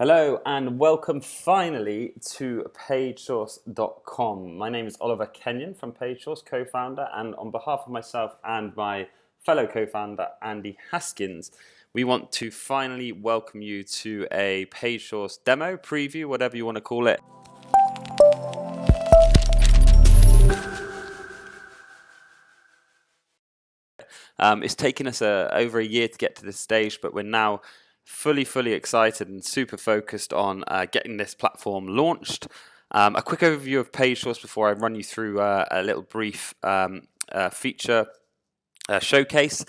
Hello and welcome finally to pagesource.com. My name is Oliver Kenyon from PageSource, co-founder, and on behalf of myself and my fellow co-founder Andy Haskins, we want to finally welcome you to a PageSource demo, preview, whatever you want to call it. It's taken us over a year to get to this stage, but we're now fully excited and super focused on getting this platform launched. A quick overview of PageSource before I run you through a little brief feature showcase.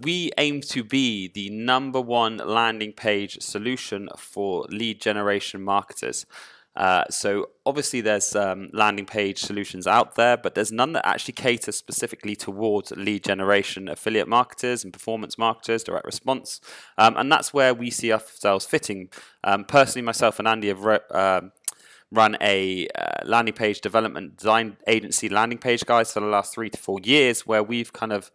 We aim to be the #1 landing page solution for lead generation marketers. So obviously there's landing page solutions out there, but there's none that actually cater specifically towards lead generation, affiliate marketers and performance marketers, direct response. And that's where we see ourselves fitting. Personally, myself and Andy have run a landing page development design agency, Landing Page Guys, for the last 3 to 4 years, where we've kind of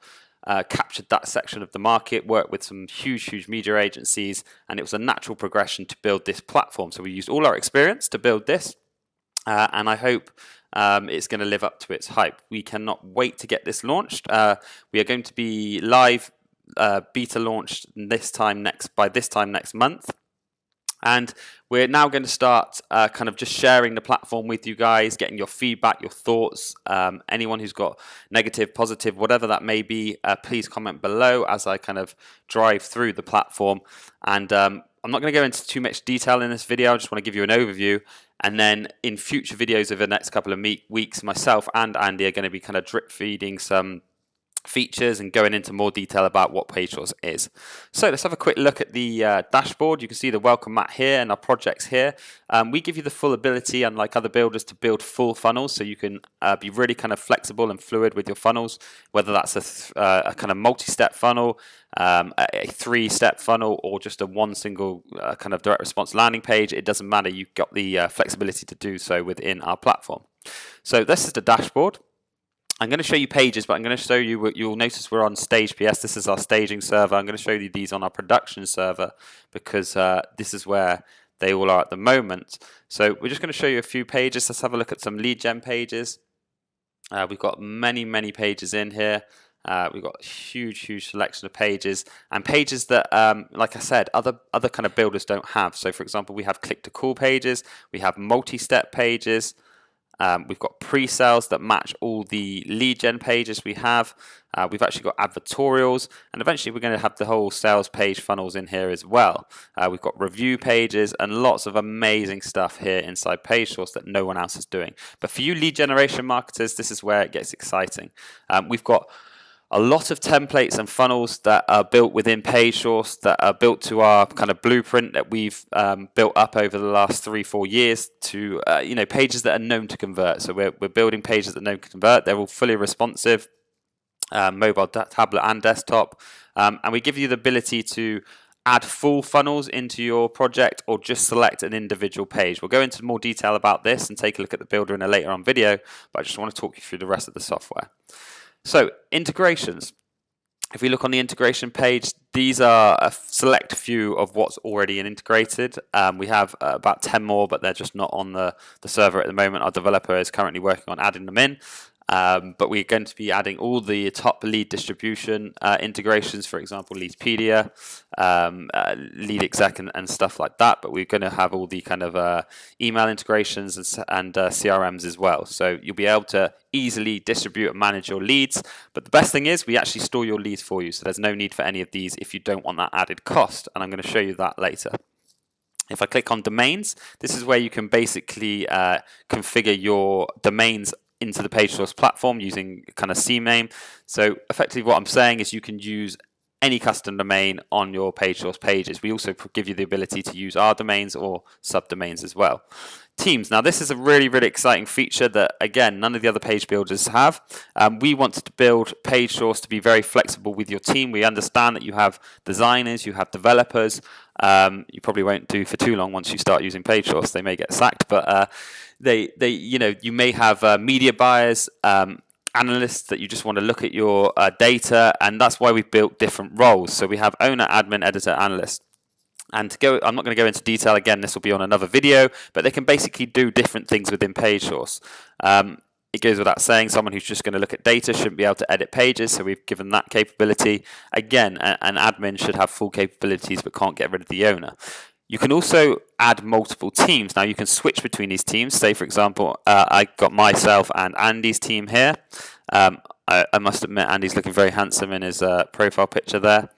captured that section of the market, worked with some huge media agencies, and it was a natural progression to build this platform. So we used all our experience to build this, and I hope it's going to live up to its hype. We cannot wait to get this launched. We are going to be live beta launched by this time next month. And we're now going to start kind of just sharing the platform with you guys, getting your feedback, your thoughts. Anyone who's got negative, positive, whatever that may be, please comment below as I kind of drive through the platform. And I'm not going to go into too much detail in this video. I just want to give you an overview. And then in future videos over the next couple of weeks, myself and Andy are going to be kind of drip feeding some features and going into more detail about what PageSource is. So let's have a quick look at the dashboard. You can see the welcome mat here and our projects here. We give you the full ability, unlike other builders, to build full funnels, so you can be really kind of flexible and fluid with your funnels, whether that's a kind of multi-step funnel, a 3-step funnel, or just a one single kind of direct response landing page. It doesn't matter. You've got the flexibility to do so within our platform. So this is the dashboard. I'm going to show you pages, but I'm going to show you, you'll notice we're on Stage PS. This is our staging server. I'm going to show you these on our production server because this is where they all are at the moment. So we're just going to show you a few pages. Let's have a look at some lead gen pages. We've got many pages in here. We've got a huge selection of pages, and pages that, like I said, other kind of builders don't have. So for example, we have click to call pages. We have multi-step pages. We've got pre-sales that match all the lead gen pages we have. We've actually got advertorials, and eventually we're going to have the whole sales page funnels in here as well. We've got review pages and lots of amazing stuff here inside PageSource that no one else is doing. But for you lead generation marketers, this is where it gets exciting. We've got a lot of templates and funnels that are built within PageSource, that are built to our kind of blueprint that we've built up over the last 3-4 years to pages that are known to convert. So we're building pages that are known to convert. They're all fully responsive, mobile, tablet, and desktop, and we give you the ability to add full funnels into your project or just select an individual page. We'll go into more detail about this and take a look at the builder in a later on video, but I just want to talk you through the rest of the software. So integrations. If we look on the integration page, these are a select few of what's already integrated. We have about 10 more, but they're just not on the server at the moment. Our developer is currently working on adding them in. But we're going to be adding all the top lead distribution integrations, for example, Leadspedia, Lead Exec, and stuff like that. But we're going to have all the kind of email integrations and CRMs as well. So you'll be able to easily distribute and manage your leads. But the best thing is we actually store your leads for you. So there's no need for any of these if you don't want that added cost. And I'm going to show you that later. If I click on domains, this is where you can basically configure your domains into the PageSource platform using kind of CNAME. So effectively what I'm saying is you can use any custom domain on your PageSource pages. We also give you the ability to use our domains or subdomains as well. Teams. Now this is a really exciting feature that, again, none of the other page builders have. We wanted to build PageSource to be very flexible with your team. We understand that you have designers, you have developers. You probably won't do for too long once you start using PageSource. They may get sacked, but you may have media buyers, analysts that you just want to look at your data, and that's why we've built different roles. So we have owner, admin, editor, analyst. And I'm not going to go into detail again, this will be on another video, but they can basically do different things within pagesource. It goes without saying, someone who's just going to look at data shouldn't be able to edit pages, so we've given that capability. Again, an admin should have full capabilities but can't get rid of the owner. You can also add multiple teams. Now you can switch between these teams. Say, for example, I got myself and Andy's team here. I must admit, Andy's looking very handsome in his profile picture there.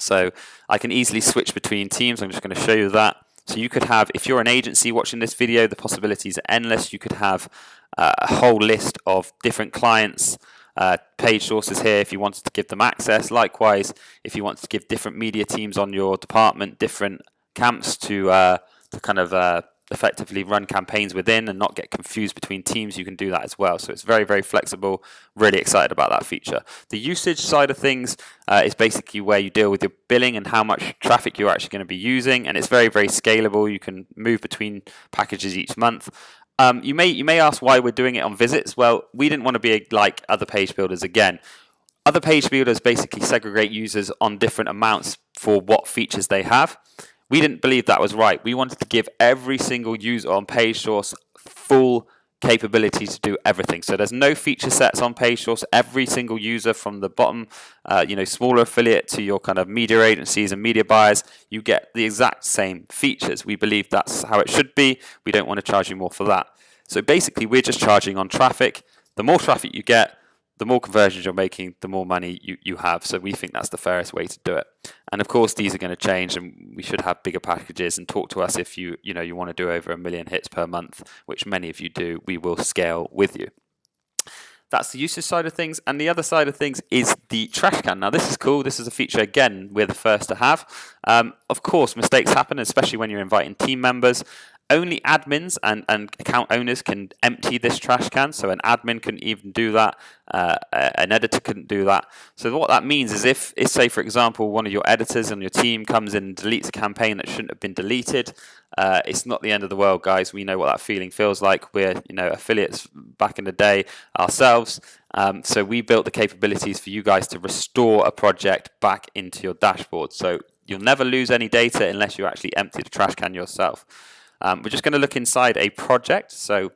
So I can easily switch between teams. I'm just going to show you that. So you could have, if you're an agency watching this video, the possibilities are endless. You could have a whole list of different clients, page sources here if you wanted to give them access. Likewise, if you wanted to give different media teams on your department different camps to kind of effectively run campaigns within and not get confused between teams, you can do that as well. So it's very, very flexible. Really excited about that feature. The usage side of things is basically where you deal with your billing and how much traffic you're actually going to be using, and it's very, very scalable. You can move between packages each month. You may ask why we're doing it on visits. Well, we didn't want to be like other page builders again. Other page builders basically segregate users on different amounts for what features they have. We didn't believe that was right. We wanted to give every single user on pagesource full capability to do everything. So there's no feature sets on pagesource. Every single user from the bottom, smaller affiliate to your kind of media agencies and media buyers, you get the exact same features. We believe that's how it should be. We don't want to charge you more for that. So basically, we're just charging on traffic. The more traffic you get, the more conversions you're making, the more money you have. So we think that's the fairest way to do it. And of course, these are going to change, and we should have bigger packages. And talk to us if you want to do over 1 million hits per month, which many of you do. We will scale with you. That's the usage side of things. And the other side of things is the trash can. Now, this is cool. This is a feature, again, we're the first to have. Of course, mistakes happen, especially when you're inviting team members. Only admins and account owners can empty this trash can, so an admin couldn't even do that, an editor couldn't do that. So what that means is if, say, for example, one of your editors on your team comes in and deletes a campaign that shouldn't have been deleted, it's not the end of the world, guys. We know what that feeling feels like. We're affiliates back in the day ourselves, so we built the capabilities for you guys to restore a project back into your dashboard. So you'll never lose any data unless you actually empty the trash can yourself. We're just going to look inside a project. So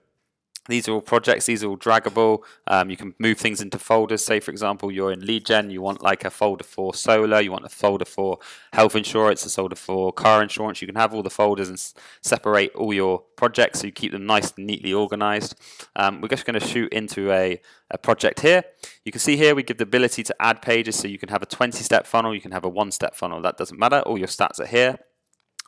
these are all projects. These are all draggable. You can move things into folders. Say, for example, you're in lead gen. You want like a folder for solar. You want a folder for health insurance, a folder for car insurance. You can have all the folders and separate all your projects so you keep them nice and neatly organized. We're just going to shoot into a project here. You can see here we give the ability to add pages. So you can have a 20-step funnel. You can have a 1-step funnel. That doesn't matter. All your stats are here.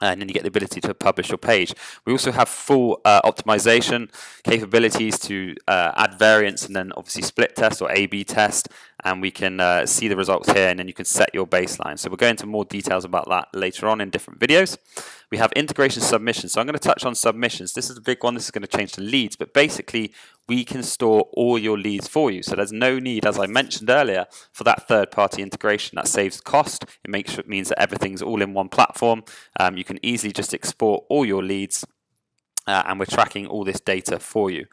And then you get the ability to publish your page. We also have full optimization capabilities to add variants and then obviously split test or A/B test, and we can see the results here, and then you can set your baseline. So we'll go into more details about that later on in different videos. We have integration submissions. So I'm going to touch on submissions. This is a big one. This is going to change to leads, but basically we can store all your leads for you. So there's no need, as I mentioned earlier, for that third-party integration. That saves cost. It means that everything's all in one platform. You can easily just export all your leads, and we're tracking all this data for you.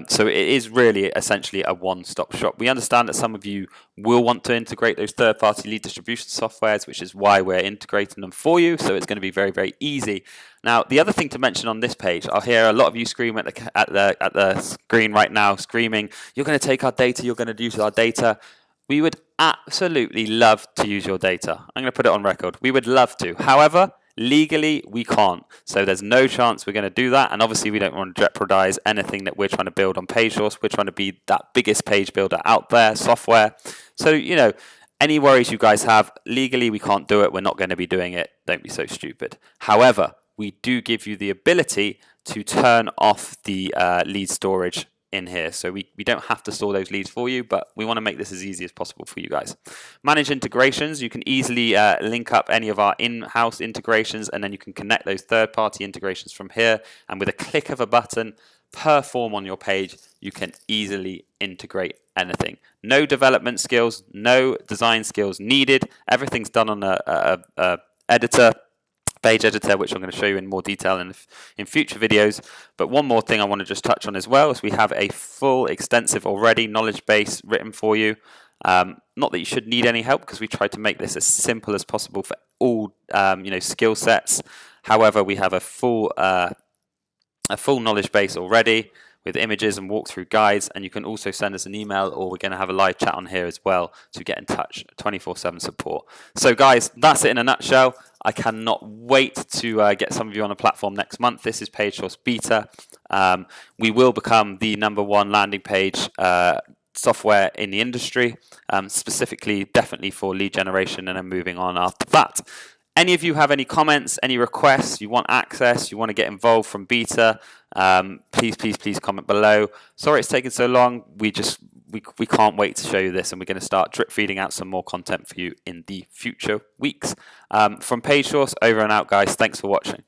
So it is really essentially a one-stop shop. We understand that some of you will want to integrate those third-party lead distribution softwares, which is why we're integrating them for you. So it's going to be very, very easy. Now, the other thing to mention on this page, I'll hear a lot of you scream at the screen right now, screaming, "You're going to take our data. You're going to use our data." We would absolutely love to use your data. I'm going to put it on record. We would love to. However, legally, we can't. So there's no chance we're going to do that. And obviously, we don't want to jeopardize anything that we're trying to build on pagesource. We're trying to be that biggest page builder out there, software. So, any worries you guys have, legally, we can't do it. We're not going to be doing it. Don't be so stupid. However, we do give you the ability to turn off the lead storage in here. So we don't have to store those leads for you, but we want to make this as easy as possible for you guys. Manage integrations. You can easily link up any of our in-house integrations, and then you can connect those third-party integrations from here. And with a click of a button per form on your page, you can easily integrate anything. No development skills, no design skills needed. Everything's done on a page editor, which I'm going to show you in more detail in future videos. But one more thing I want to just touch on as well is we have a full, extensive already knowledge base written for you. Not that you should need any help, because we try to make this as simple as possible for all skill sets. However, we have a full knowledge base already with images and walkthrough guides, and you can also send us an email, or we're going to have a live chat on here as well to get in touch. 24/7 support. So guys, that's it in a nutshell. I cannot wait to get some of you on the platform next month. This is PageSource Beta. We will become the #1 landing page software in the industry, specifically definitely for lead generation, and then moving on after that. Any of you have any comments, any requests, you want access, you want to get involved from beta, please comment below. Sorry it's taken so long. We can't wait to show you this, and we're going to start drip feeding out some more content for you in the future weeks. From PageSource, over and out, guys. Thanks for watching.